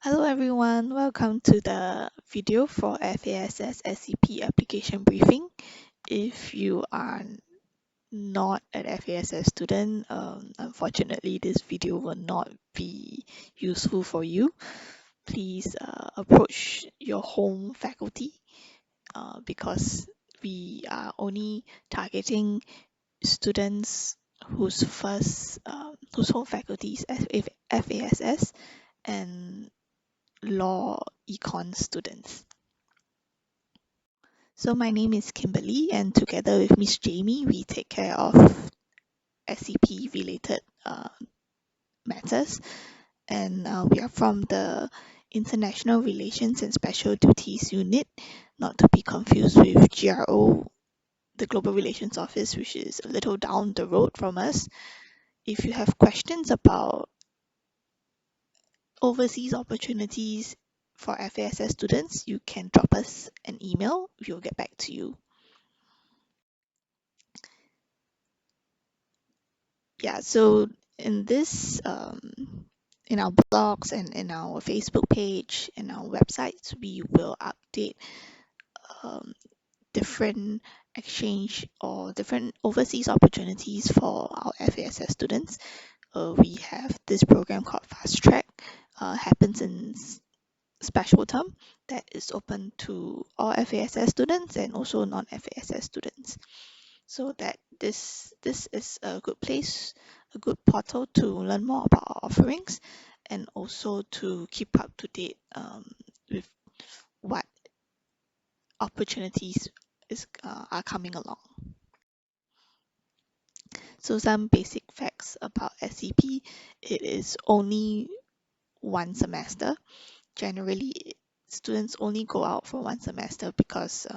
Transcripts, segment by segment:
Hello everyone, welcome to the video for FASS SCP application briefing. If you are not an FASS student, unfortunately this video will not be useful for you. Please approach your home faculty because we are only targeting students whose home faculty is FASS and law econ students. So my name is Kimberly, and together with Miss Jamie, we take care of SCP related matters, and we are from the International Relations and Special Duties Unit, not to be confused with GRO, the Global Relations Office, which is a little down the road from us. If you have questions about overseas opportunities for FASS students, you can drop us an email. We will get back to you. Yeah, so in this, in our blogs and in our Facebook page and our websites, we will update different exchange or different overseas opportunities for our FASS students. We have this program called Fast Track, happens in special term that is open to all FASS students and also non-FASS students. So that this is a good place, a good portal to learn more about our offerings and also to keep up to date with what opportunities are coming along. So some basic facts about SCP: it is only one semester. Generally, students only go out for one semester because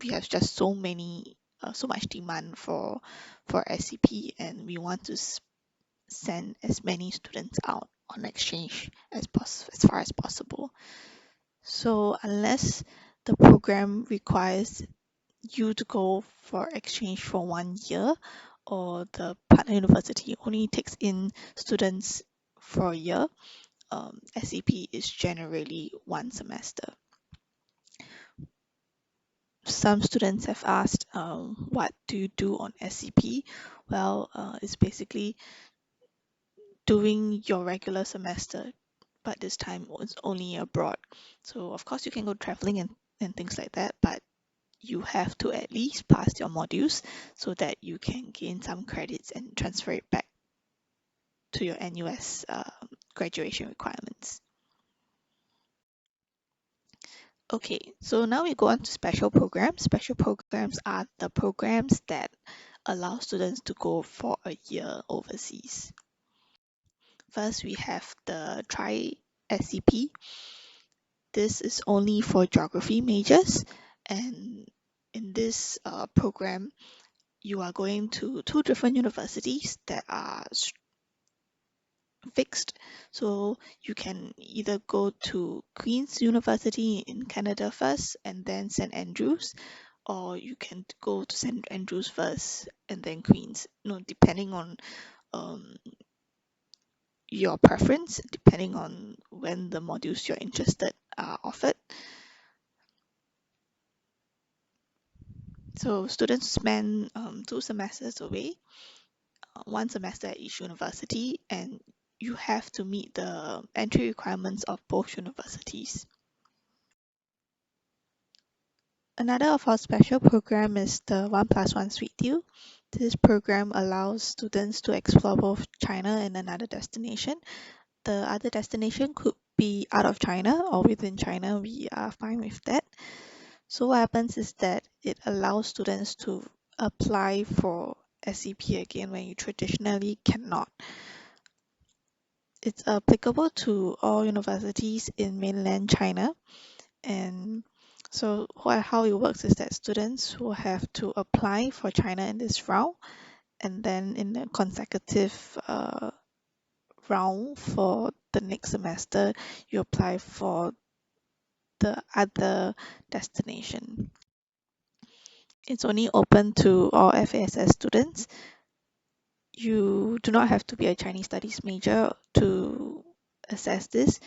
we have just so much demand for SCP, and we want to send as many students out on exchange as far as possible. So unless the program requires you to go for exchange for 1 year, or the partner university only takes in students for a year, SCP is generally one semester. Some students have asked, what do you do on SCP? Well, it's basically doing your regular semester, but this time it's only abroad. So of course you can go traveling and things like that, but you have to at least pass your modules so that you can gain some credits and transfer it back to your NUS graduation requirements. Okay, so now we go on to special programs. Special programs are the programs that allow students to go for a year overseas. First, we have the Tri-SCP. This is only for geography majors, and in this program, you are going to 2 different universities that are fixed. So you can either go to Queen's University in Canada first and then St. Andrews, or you can go to St. Andrews first and then Queen's, depending on your preference, depending on when the modules you're interested are offered. So students spend 2 semesters away, 1 semester at each university, and you have to meet the entry requirements of both universities. Another of our special program is the 1+1 Sweet Deal. This program allows students to explore both China and another destination. The other destination could be out of China or within China. We are fine with that. So what happens is that it allows students to apply for SCP again when you traditionally cannot. It's applicable to all universities in mainland China, and so how it works is that students will have to apply for China in this round, and then in the consecutive round for the next semester, you apply for the other destination. It's only open to all FASS students. You do not have to be a Chinese studies major to access this.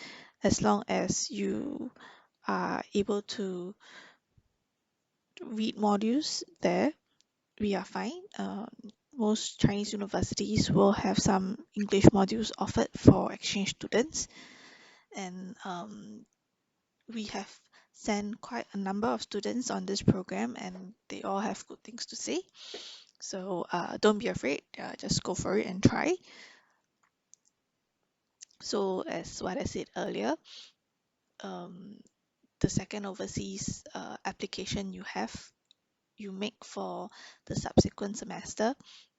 as long as you are able to read modules there, we are fine. Most Chinese universities will have some English modules offered for exchange students, and we have sent quite a number of students on this program, and they all have good things to say. So don't be afraid, just go for it and try. So as what I said earlier, um, the second overseas application you make for the subsequent semester,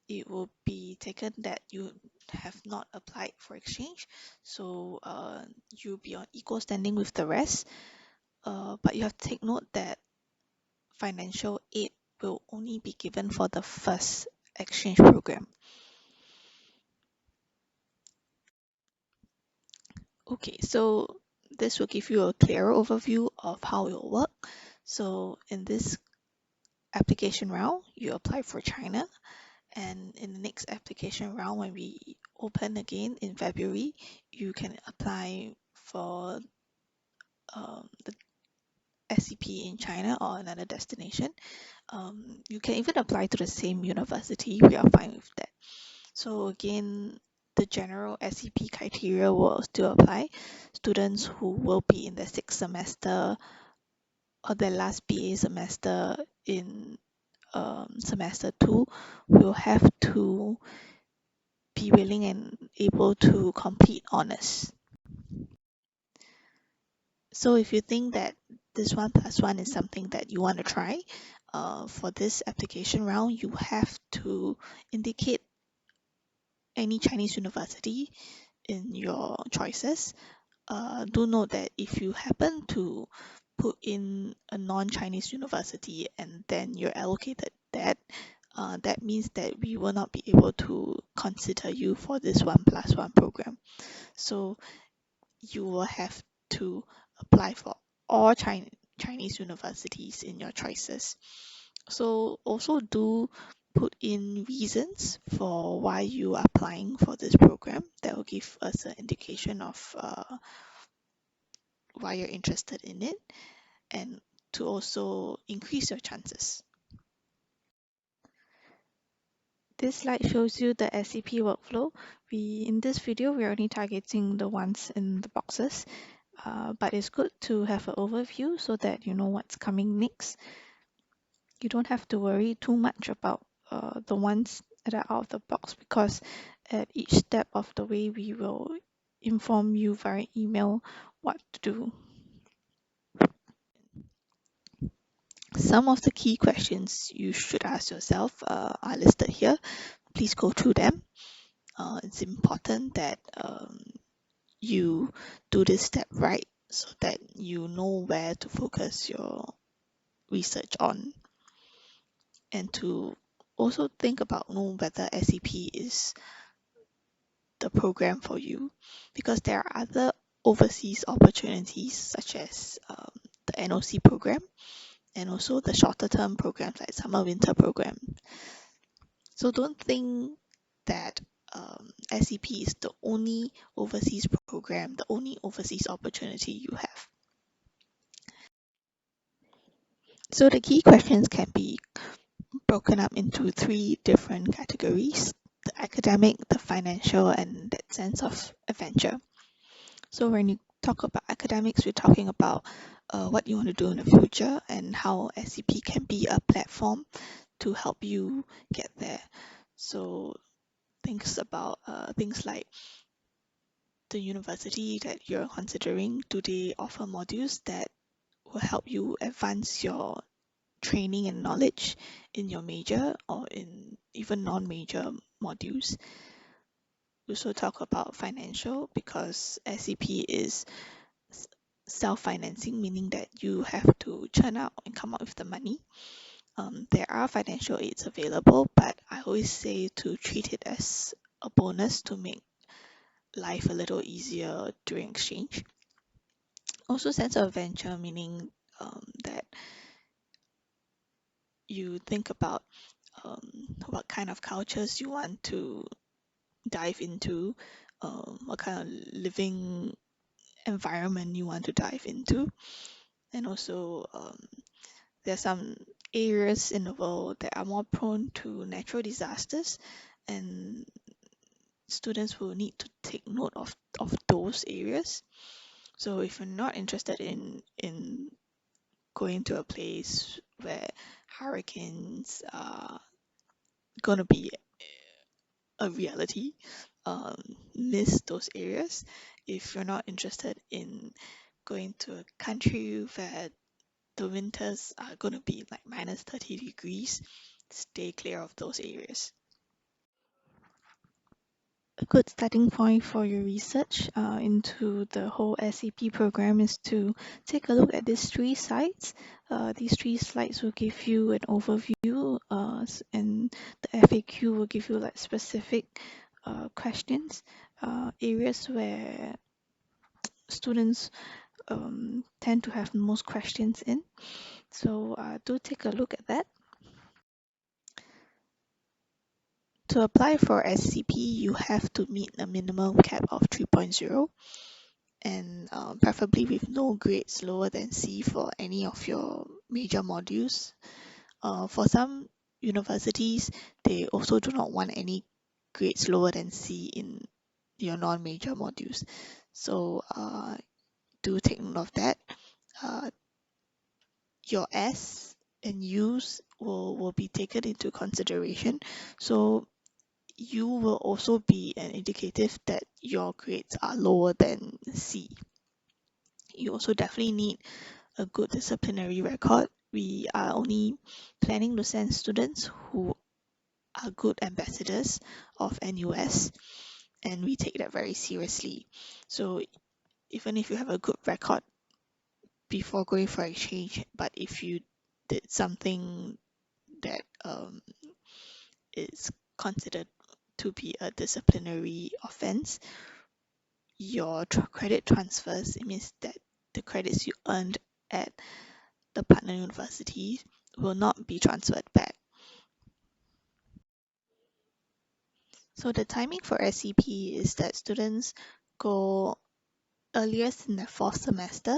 it will be taken that you have not applied for exchange. So you'll be on equal standing with the rest. But you have to take note that financial aid will only be given for the first exchange program. Okay, so this will give you a clearer overview of how it will work. So in this application round, you apply for China, and in the next application round, when we open again in February, you can apply for the SCP in China or another destination. You can even apply to the same university. We are fine with that. So again, the general SCP criteria will still apply. Students who will be in the sixth semester or their last BA semester in semester 2 will have to be willing and able to complete honors. So if you think that this 1+1 is something that you want to try, for this application round, you have to indicate any Chinese university in your choices. Do note that if you happen to put in a non-Chinese university and then you're allocated that, that means that we will not be able to consider you for this 1+1 program. So you will have to apply for all Chinese universities in your choices. So also do put in reasons for why you are applying for this program. That will give us an indication of why you're interested in it, and to also increase your chances. This slide shows you the SCP workflow. In this video, we're only targeting the ones in the boxes, but it's good to have an overview so that you know what's coming next. You don't have to worry too much about the ones that are out of the box, because at each step of the way, we will inform you via email what to do. Some of the key questions you should ask yourself are listed here. Please go through them. It's important that you do this step right so that you know where to focus your research on, and to also think about know whether SCP is the program for you, because there are other overseas opportunities such as the NOC program and also the shorter term programs like summer winter program. So don't think that SCP is the only overseas program, the only overseas opportunity you have. So the key questions can be broken up into 3 different categories: the academic, the financial, and that sense of adventure. So when you talk about academics, we're talking about what you want to do in the future and how SCP can be a platform to help you get there. So things like the university that you're considering. Do they offer modules that will help you advance your training and knowledge in your major or in even non-major modules? We also talk about financial, because SCP is self-financing, meaning that you have to churn out and come up with the money. There are financial aids available, but I always say to treat it as a bonus to make life a little easier during exchange. Also sense of adventure, meaning that you think about what kind of cultures you want to dive into, what kind of living environment you want to dive into. And also, there are some areas in the world that are more prone to natural disasters, and students will need to take note of those areas. So if you're not interested in going to a place where hurricanes are gonna be a reality, miss those areas. If you're not interested in going to a country where the winters are gonna be like minus 30 degrees, stay clear of those areas. A good starting point for your research into the whole SAP program is to take a look at these three sites. These three slides will give you an overview, and the FAQ will give you like specific questions, areas where students tend to have most questions in. So do take a look at that. To apply for SCP, you have to meet a minimum cap of 3.0, and preferably with no grades lower than C for any of your major modules. For some universities, they also do not want any grades lower than C in your non-major modules. So do take note of that. Your S and U's will be taken into consideration. So U will also be an indicative that your grades are lower than C. You also definitely need a good disciplinary record. We are only planning to send students who are good ambassadors of NUS, and we take that very seriously. So even if you have a good record before going for exchange, but if you did something that is considered to be a disciplinary offense, your credit transfers, it means that the credits you earned at the partner university will not be transferred back. So the timing for SCP is that students go earliest in the 4th semester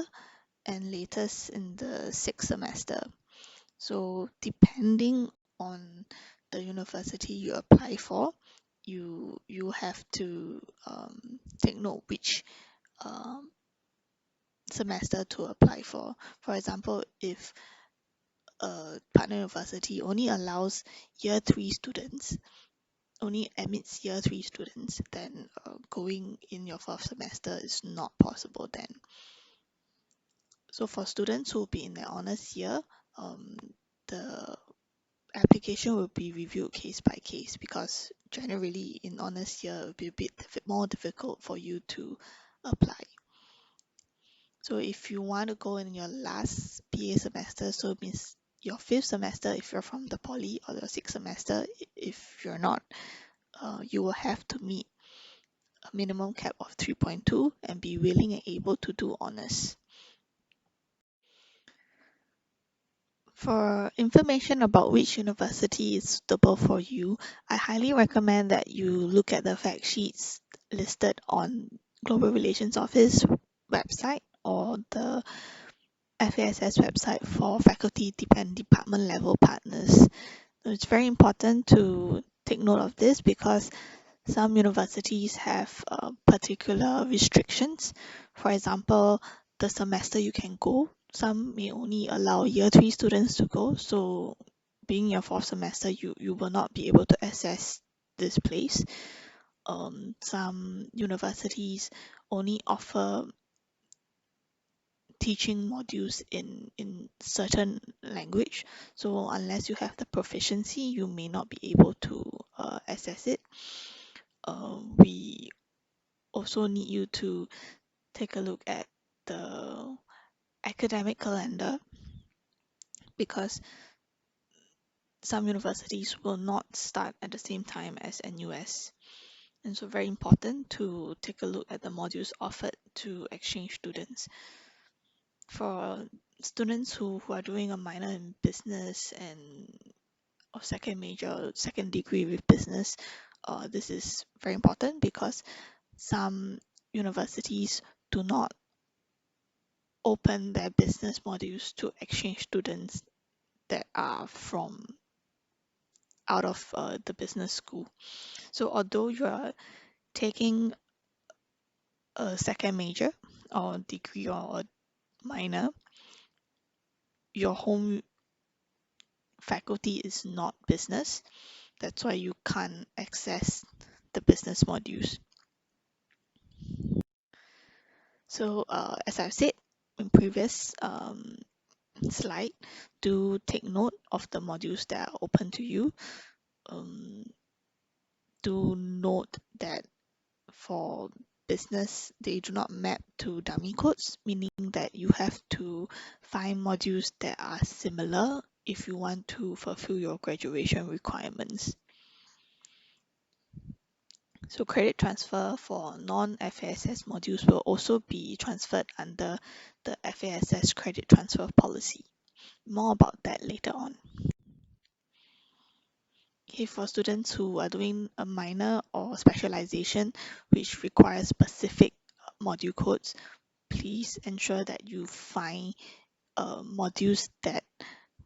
and latest in the 6th semester. So depending on the university you apply for, you have to take note which semester to apply for. For example, if a partner university only allows year 3 students, only admits year 3 students, then going in your 4th semester is not possible then. So for students who will be in their honors year, the application will be reviewed case by case, because generally in honors year it will be a bit more difficult for you to apply. So if you want to go in your last PA semester, so it means your 5th semester if you're from the poly, or your 6th semester if you're not, you will have to meet a minimum cap of 3.2 and be willing and able to do honors. For information about which university is suitable for you, I highly recommend that you look at the fact sheets listed on Global Relations Office website or the FASS website for faculty and department level partners. So it's very important to take note of this, because some universities have particular restrictions. For example, the semester you can go, some may only allow year 3 students to go. So being your 4th semester, you will not be able to access this place. Some universities only offer teaching modules in certain language. So unless you have the proficiency, you may not be able to access it. We also need you to take a look at the academic calendar, because some universities will not start at the same time as NUS. And so very important to take a look at the modules offered to exchange students. For students who are doing a minor in business and or second degree with business, this is very important, because some universities do not open their business modules to exchange students that are from out of the business school. So although you are taking a second major or degree or minor, your home faculty is not business. That's why you can't access the business modules. So as I've said in previous slide, do take note of the modules that are open to you. Do note that for business, they do not map to dummy codes, meaning that you have to find modules that are similar if you want to fulfill your graduation requirements. So credit transfer for non-FASS modules will also be transferred under the FASS credit transfer policy. More about that later on. Okay, for students who are doing a minor or specialization which requires specific module codes, please ensure that you find modules that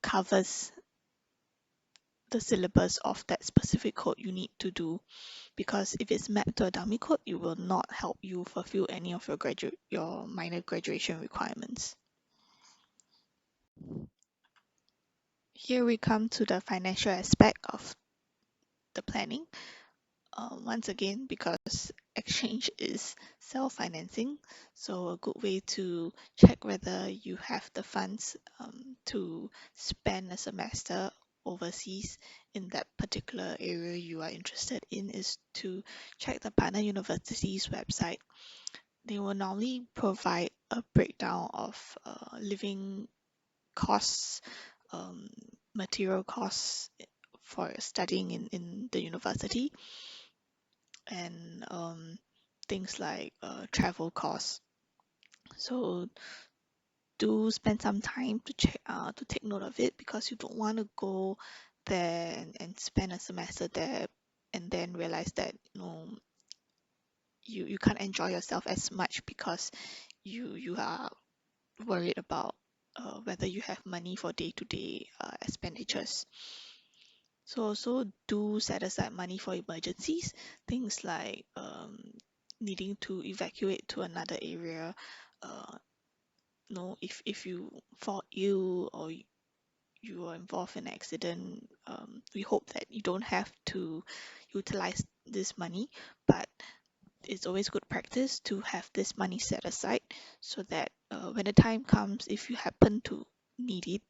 covers the syllabus of that specific code you need to do, because if it's mapped to a dummy code, it will not help you fulfill any of your minor graduation requirements. Here we come to the financial aspect of the planning. Once again, because exchange is self-financing, so a good way to check whether you have the funds to spend a semester overseas in that particular area you are interested in is to check the partner university's website. They will normally provide a breakdown of living costs, um, material costs for studying in the university, and things like travel costs. So do spend some time to check to take note of it, because you don't want to go there and spend a semester there and then realize that you can't enjoy yourself as much because you are worried about whether you have money for day-to-day expenditures. So also do set aside money for emergencies, things like needing to evacuate to another area. Uh, if you fall ill or you are involved in an accident, we hope that you don't have to utilize this money, but it's always good practice to have this money set aside so that when the time comes, if you happen to need it,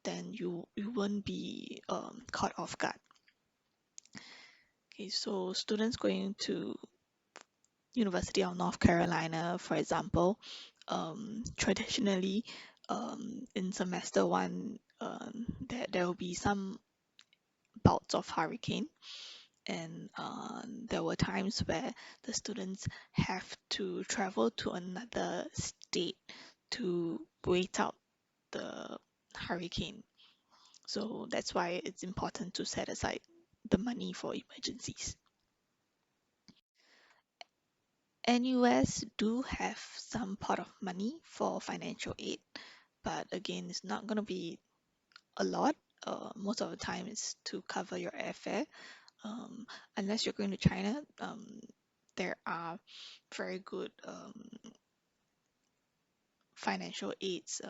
then you won't be caught off guard. Okay, so students going to University of North Carolina, for example, traditionally in semester one, there will be some bouts of hurricane, and there were times where the students have to travel to another state to wait out the hurricane. So that's why it's important to set aside the money for emergencies. NUS do have some pot of money for financial aid, but again, it's not going to be a lot. Most of the time, it's to cover your airfare. Unless you're going to China, there are very good financial aids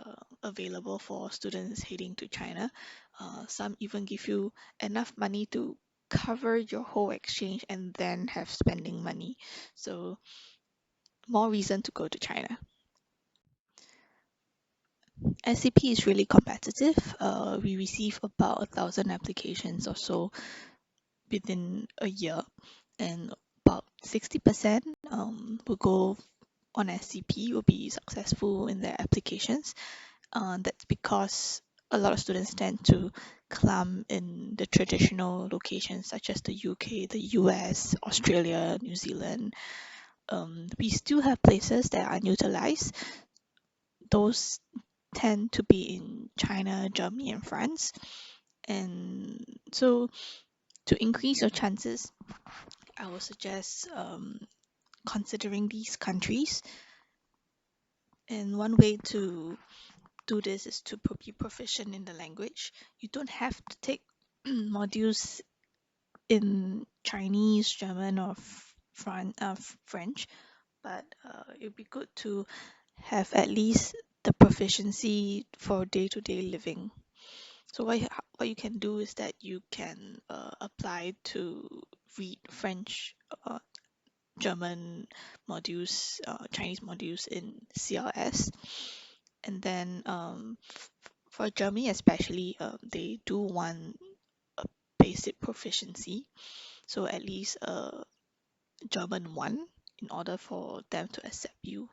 available for students heading to China. Some even give you enough money to cover your whole exchange and then have spending money. So more reason to go to China. SCP is really competitive. We receive about 1,000 applications or so within a year, and about 60% will go on SCP, will be successful in their applications. That's because a lot of students tend to clump in the traditional locations such as the UK, the US, Australia, New Zealand. We still have places that are unutilized. Those tend to be in China, Germany, and France. And so to increase your chances, I would suggest considering these countries. And one way to do this is to be proficient in the language. You don't have to take modules in Chinese, German, or French, but it would be good to have at least the proficiency for day-to-day living. So what you can do is that you can apply to read French, German modules, Chinese modules in CLS, and then for Germany especially, they do want a basic proficiency, so at least a German 1 in order for them to accept you.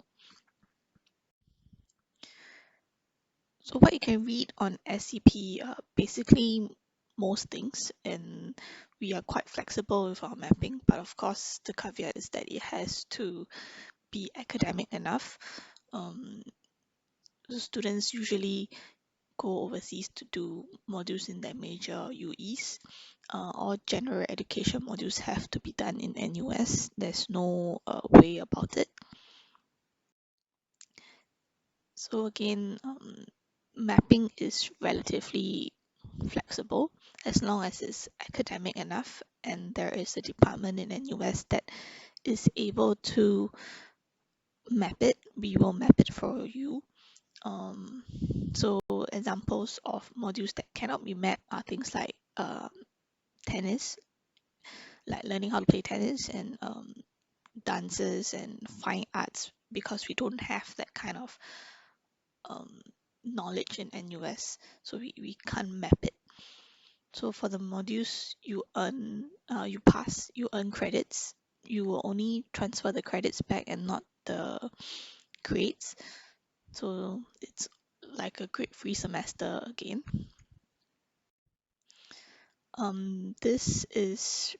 So what you can read on SCP, basically most things, and we are quite flexible with our mapping, but of course the caveat is that it has to be academic enough. The students usually go overseas to do modules in their major UEs. All general education modules have to be done in NUS. There's no way about it. So again, mapping is relatively flexible as long as it's academic enough and there is a department in NUS that is able to map it. We will map it for you. So examples of modules that cannot be mapped are things like tennis, like learning how to play tennis, and dances and fine arts, because we don't have that kind of um, knowledge in NUS, so we can't map it. So for the modules you pass, you earn credits. You will only transfer the credits back and not the grades. So it's like a grade-free semester again. This is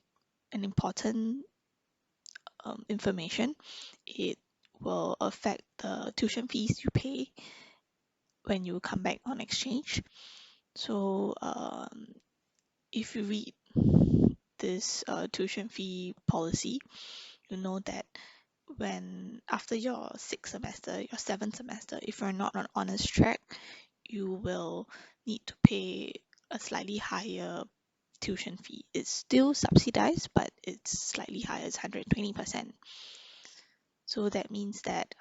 an important information. It will affect the tuition fees you pay when you come back on exchange. So if you read this tuition fee policy, you know that when after your sixth semester, your seventh semester, if you're not on honors track, you will need to pay a slightly higher tuition fee. It's still subsidized, but it's slightly higher, it's 120%. So that means that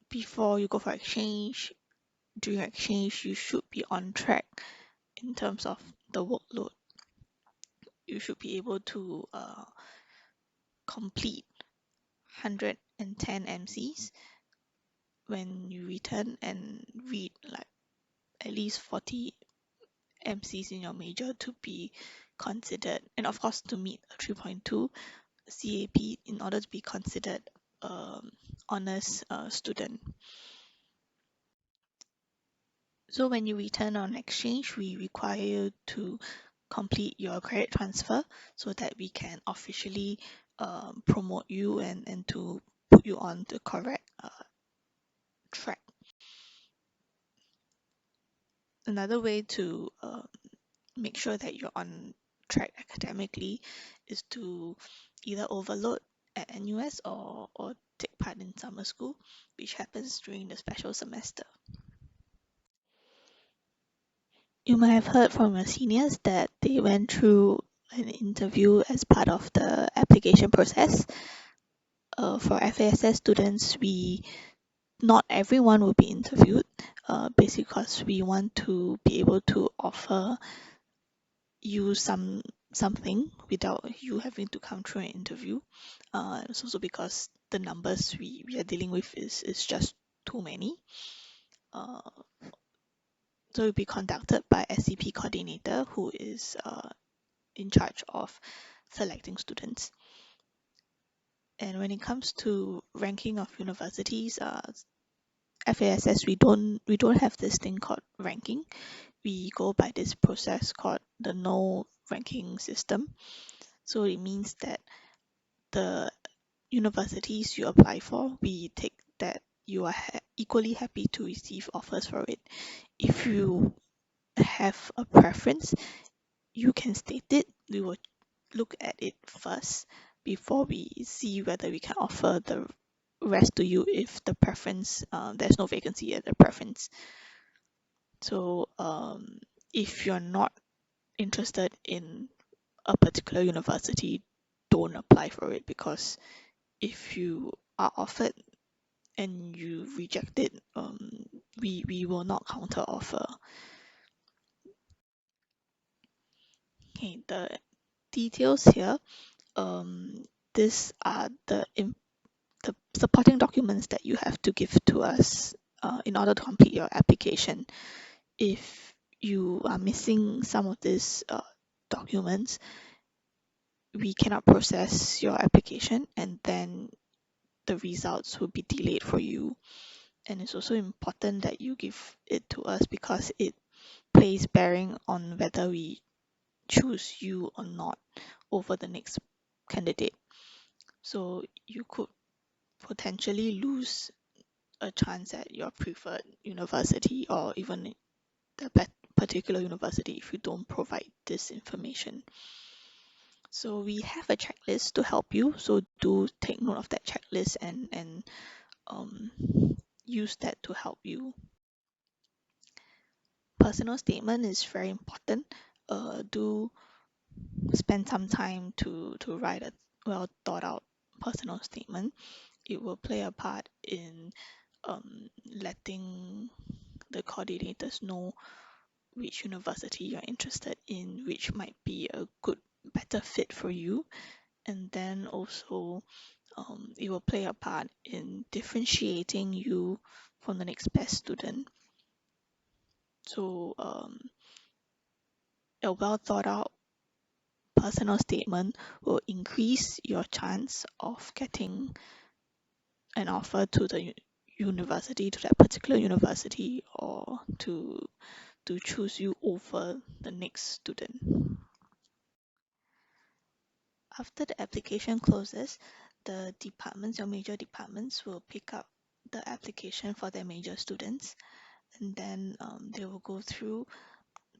before you go for exchange, during exchange, you should be on track in terms of the workload. You should be able to complete 110 MCs when you return and read like at least 40 MCs in your major to be considered, and of course to meet a 3.2 CAP in order to be considered honors student. So when you return on exchange, we require you to complete your credit transfer so that we can officially promote you and to put you on the correct track. Another way to make sure that you're on track academically is to either overload at NUS or take part in summer school, which happens during the special semester. You might have heard from your seniors that they went through an interview as part of the application process. For FASS students, not everyone will be interviewed, basically because we want to be able to offer you something without you having to come through an interview. It's also because the numbers we are dealing with is just too many. So it will be conducted by SCP coordinator, who is in charge of selecting students. And when it comes to ranking of universities, FASS, we don't have this thing called ranking. We go by this process called the no ranking system. So it means that the universities you apply for, we take that you are equally happy to receive offers for it. If you have a preference, you can state it. We will look at it first before we see whether we can offer the rest to you if the preference, there's no vacancy at the preference. So if you're not interested in a particular university, don't apply for it, because if you are offered and you reject it, we will not counter offer. Okay, the details here. These are the supporting documents that you have to give to us in order to complete your application. If you are missing some of these documents, we cannot process your application, and then the results will be delayed for you. And it's also important that you give it to us, because it plays bearing on whether we choose you or not over the next candidate. So you could potentially lose a chance at your preferred university, or even the particular university, if you don't provide this information. So we have a checklist to help you. So do take note of that checklist and um, use that to help you. Personal statement is very important. Do spend some time to write a well thought out personal statement. It will play a part in letting the coordinators know which university you're interested in, which might be a better fit for you. And then also it will play a part in differentiating you from the next best student. So a well thought out personal statement will increase your chance of getting an offer to the university, to that particular university, or to choose you over the next student. After the application closes, the departments, your major departments, will pick up the application for their major students, and then they will go through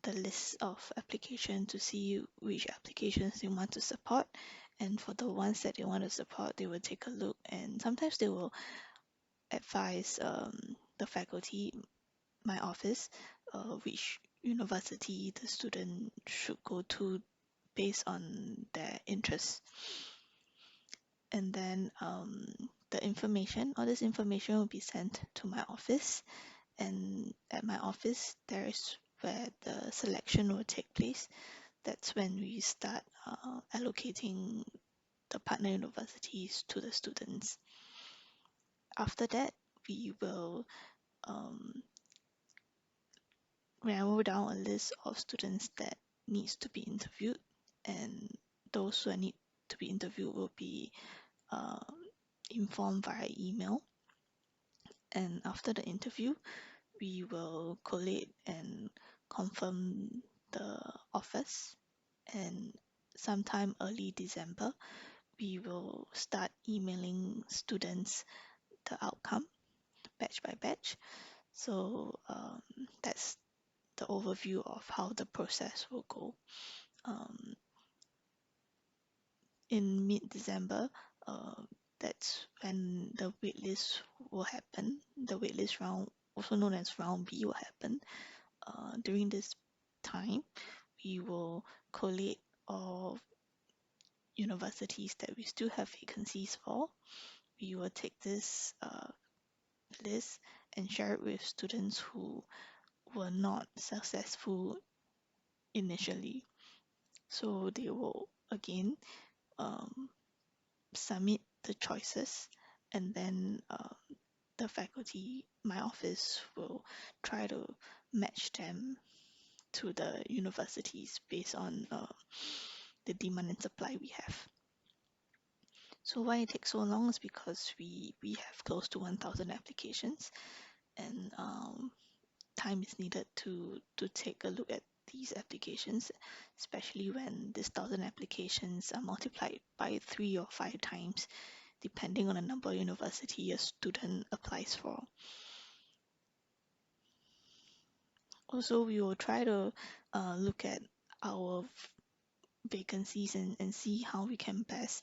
the list of application to see which applications they want to support. And for the ones that they want to support, they will take a look, and sometimes they will advise the faculty, my office, which university the student should go to based on their interests. And then all this information will be sent to my office, and at my office there is where the selection will take place. That's when we start allocating the partner universities to the students. After that, we will narrow down a list of students that needs to be interviewed, and those who need to be interviewed will be uh, informed via email. And after the interview, we will collate and confirm the offers, and sometime early December, we will start emailing students the outcome batch by batch. So that's the overview of how the process will go. Um, in mid-December, that's when the waitlist will happen. The waitlist round, also known as round B, will happen. During this time, we will collate all universities that we still have vacancies for. We will take this list and share it with students who were not successful initially. So they will again um, submit the choices, and then the faculty, my office, will try to match them to the universities based on the demand and supply we have. So why it takes so long is because we have close to 1,000 applications, and time is needed to take a look at these applications, especially when these 1,000 applications are multiplied by 3 or 5 times, depending on the number of university a student applies for. Also, we will try to look at our vacancies and see how we can best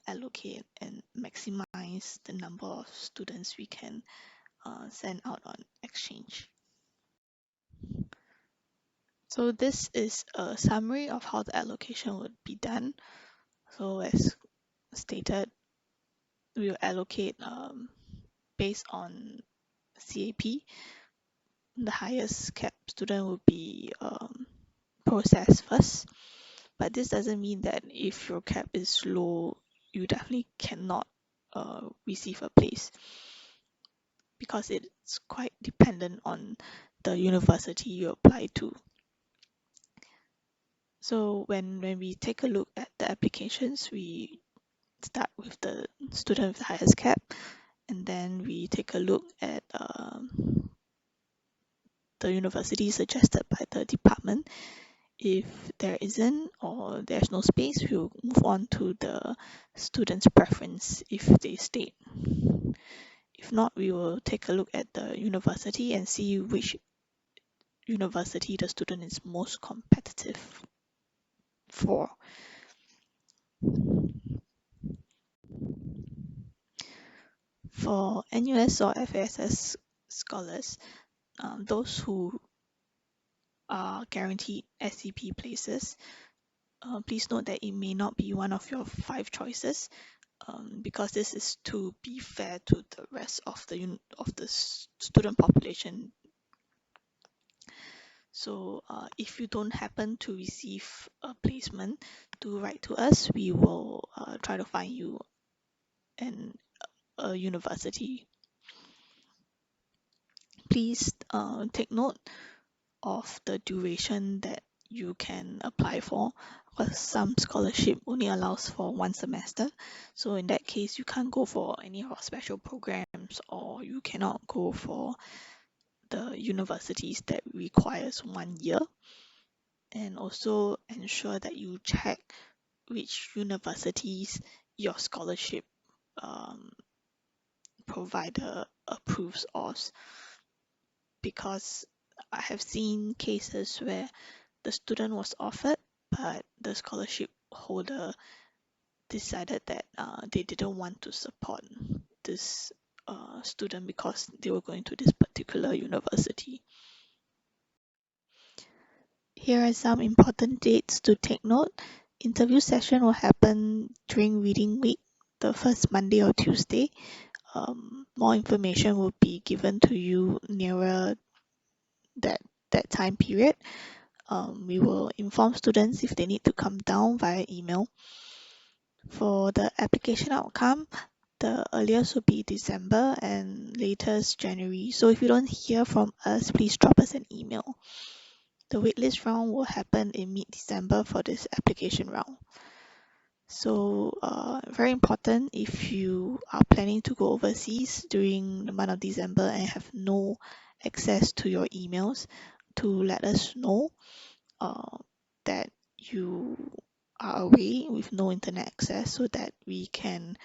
allocate and maximize the number of students we can send out on exchange. So this is a summary of how the allocation would be done. So as stated, we will allocate based on CAP. The highest cap student will be processed first, but this doesn't mean that if your cap is low, you definitely cannot receive a place, because it's quite dependent on the university you apply to. So when we take a look at the applications, we start with the student with the highest cap, and then we take a look at the university suggested by the department. If there isn't or there's no space, we'll move on to the student's preference if they state. If not, we will take a look at the university and see which university the student is most competitive for. For NUS or FASS scholars, those who are guaranteed SCP places, please note that it may not be one of your 5 choices, because this is to be fair to the rest of the student population. So if you don't happen to receive a placement, do write to us. We will try to find you a university. Please take note of the duration that you can apply for, because some scholarship only allows for 1 semester. So in that case, you can't go for any of our special programs, or you cannot go for the universities that requires 1 year. And also ensure that you check which universities your scholarship provider approves of, because I have seen cases where the student was offered, but the scholarship holder decided that they didn't want to support this student because they were going to this particular university. Here are some important dates to take note. Interview session will happen during reading week, the first Monday or Tuesday. More information will be given to you nearer that time period. We will inform students if they need to come down via email. For the application outcome, the earliest will be December and latest January. So if you don't hear from us, please drop us an email. The waitlist round will happen in mid-December for this application round. So very important, if you are planning to go overseas during the month of December and have no access to your emails, to let us know that you are away with no internet access, so that we can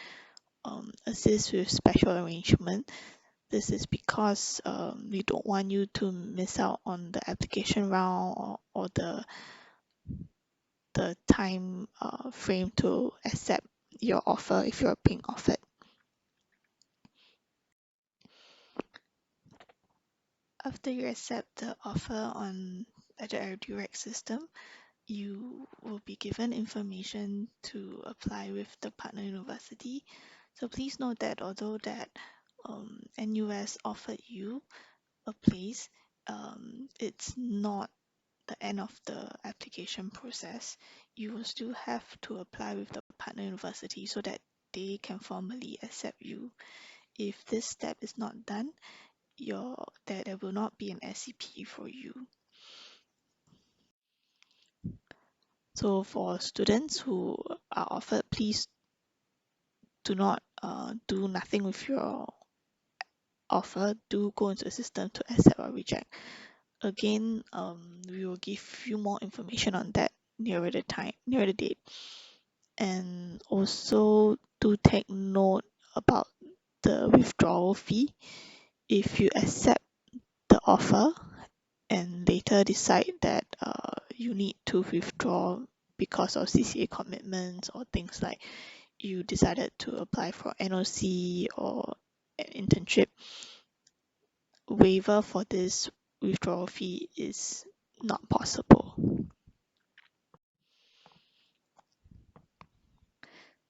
assist with special arrangement. This is because we don't want you to miss out on the application round, or the time frame to accept your offer if you're being offered. After you accept the offer on the direct system, you will be given information to apply with the partner university. So please note that although that NUS offered you a place, it's not the end of the application process. You will still have to apply with the partner university so that they can formally accept you. If this step is not done, there will not be an SCP for you. So for students who are offered, please do not do nothing with your offer. Do go into the system to accept or reject. Again, we will give you more information on that nearer the date. And also do take note about the withdrawal fee. If you accept the offer and later decide that you need to withdraw because of CCA commitments or things like you decided to apply for NOC or an internship, waiver for this withdrawal fee is not possible.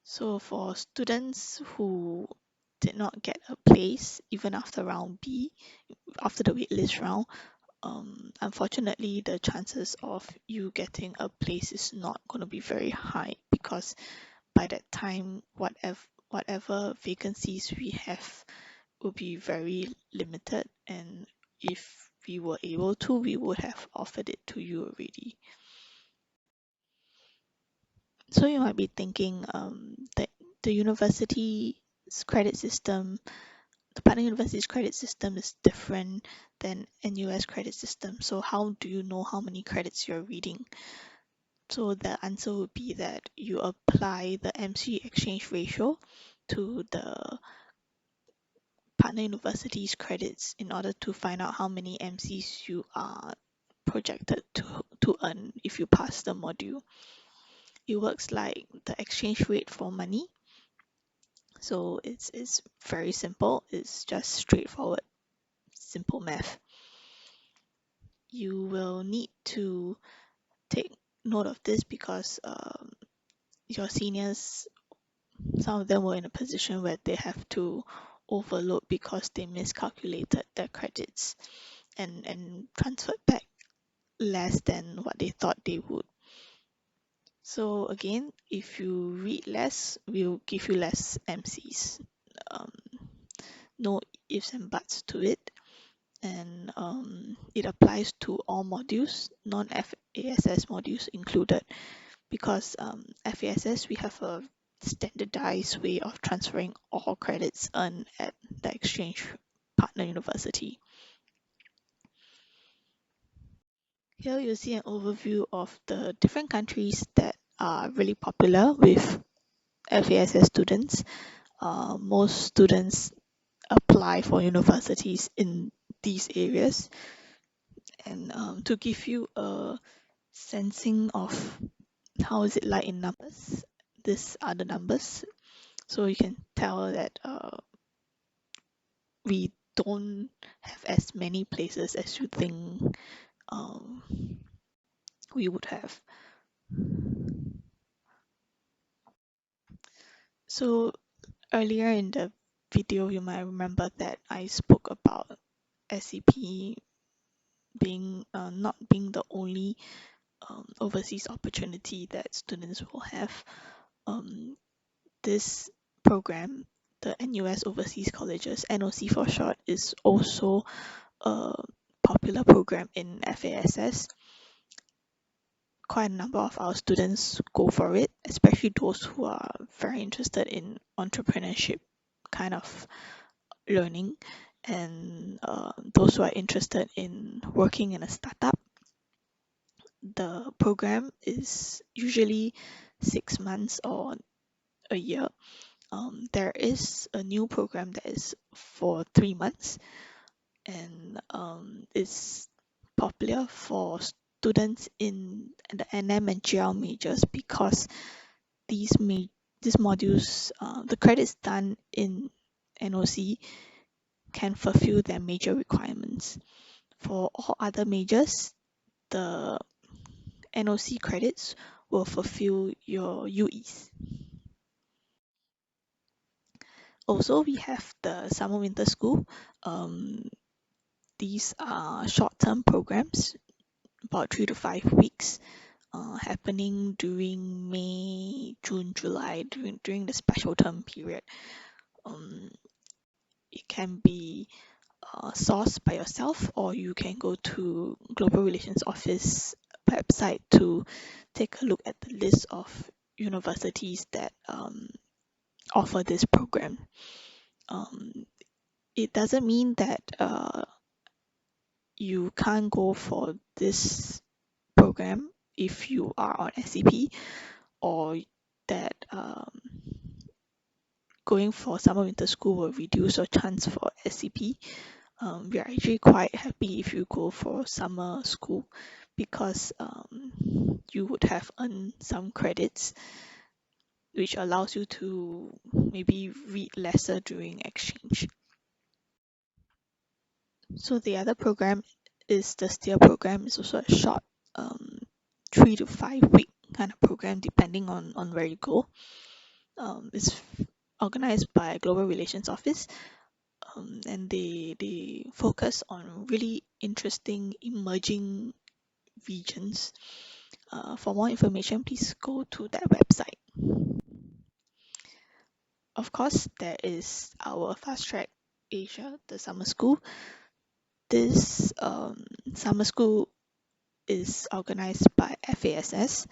So for students who did not get a place even after round B, after the waitlist round, unfortunately the chances of you getting a place is not going to be very high, because by that time whatever vacancies we have will be very limited, and if we were able to, we would have offered it to you already. So you might be thinking that the university's credit system, the partner university's credit system is different than NUS credit system. So how do you know how many credits you're reading? So the answer would be that you apply the MC exchange ratio to the partner university's credits in order to find out how many MCs you are projected to earn if you pass the module. It works like the exchange rate for money. So it's very simple. It's just straightforward, simple math. You will need to take note of this because your seniors, some of them were in a position where they have to overload because they miscalculated their credits and transferred back less than what they thought they would. So again, if you read less, we'll give you less MCs. No ifs and buts to it. And it applies to all modules, non-FASS modules included, because FASS, we have a standardized way of transferring all credits earned at the exchange partner university. Here you see an overview of the different countries that are really popular with FASS students. Most students apply for universities in these areas. And to give you a sensing of how is it like in numbers, these are the numbers. So you can tell that we don't have as many places as you think we would have. So earlier in the video, you might remember that I spoke about SCP being not being the only overseas opportunity that students will have. This program, the NUS Overseas Colleges, NOC for short, is also a popular program in FASS. Quite a number of our students go for it, especially those who are very interested in entrepreneurship kind of learning, and those who are interested in working in a startup. The program is usually 6 months or a year. There is a new program that is for 3 months, and it's popular for students in the NM and GL majors because these modules, the credits done in NOC can fulfill their major requirements. For all other majors, the NOC credits will fulfill your UEs. Also, we have the summer winter school. These are short-term programs, about 3 to 5 weeks, happening during May, June, July, during the special term period. It can be sourced by yourself, or you can go to Global Relations Office website to take a look at the list of universities that offer this program. It doesn't mean that you can't go for this program if you are on SCP, or that going for summer winter school will reduce your chance for SCP. We are actually quite happy if you go for summer school, because you would have earned some credits which allows you to maybe read lesser during exchange. So the other program is the STEER program. It's also a short 3 to 5 week kind of program depending on where you go. It's organized by Global Relations Office, and they focus on really interesting emerging regions. For more information, please go to that website. Of course, there is our Fast Track Asia, the summer school. This summer school is organized by FASS,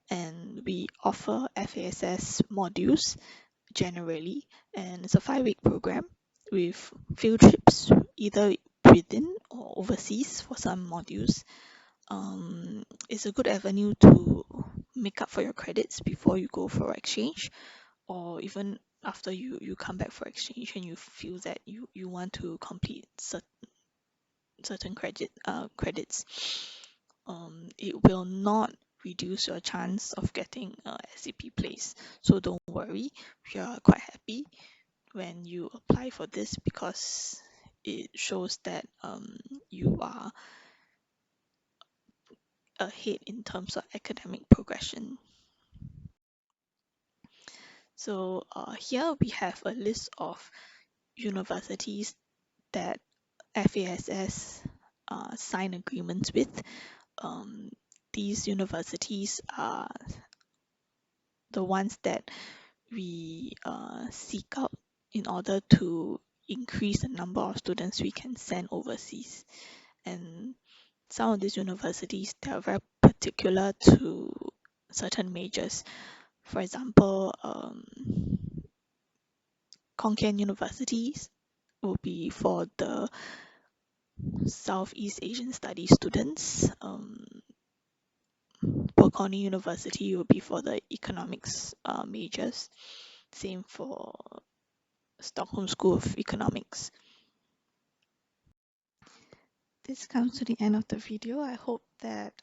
and we offer FASS modules generally, and it's a 5 week program with field trips either within or overseas for some modules. It's a good avenue to make up for your credits before you go for exchange, or even after you come back for exchange and you feel that you want to complete certain credits. It will not reduce your chance of getting a SCP place, so don't worry. We are quite happy when you apply for this because it shows that you are ahead in terms of academic progression. So here we have a list of universities that FASS sign agreements with. These universities are the ones that we seek out in order to increase the number of students we can send overseas. And some of these universities, they are very particular to certain majors. For example, Khon universities will be for the Southeast Asian Studies students. Bocconi University will be for the economics majors. Same for Stockholm School of Economics. This comes to the end of the video. I hope that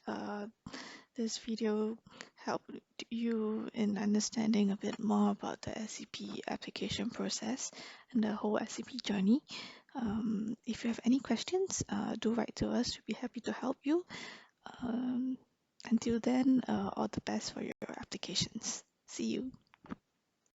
this video helped you in understanding a bit more about the SCP application process and the whole SCP journey. If you have any questions, do write to us. We'll be happy to help you. Until then, all the best for your applications. See you.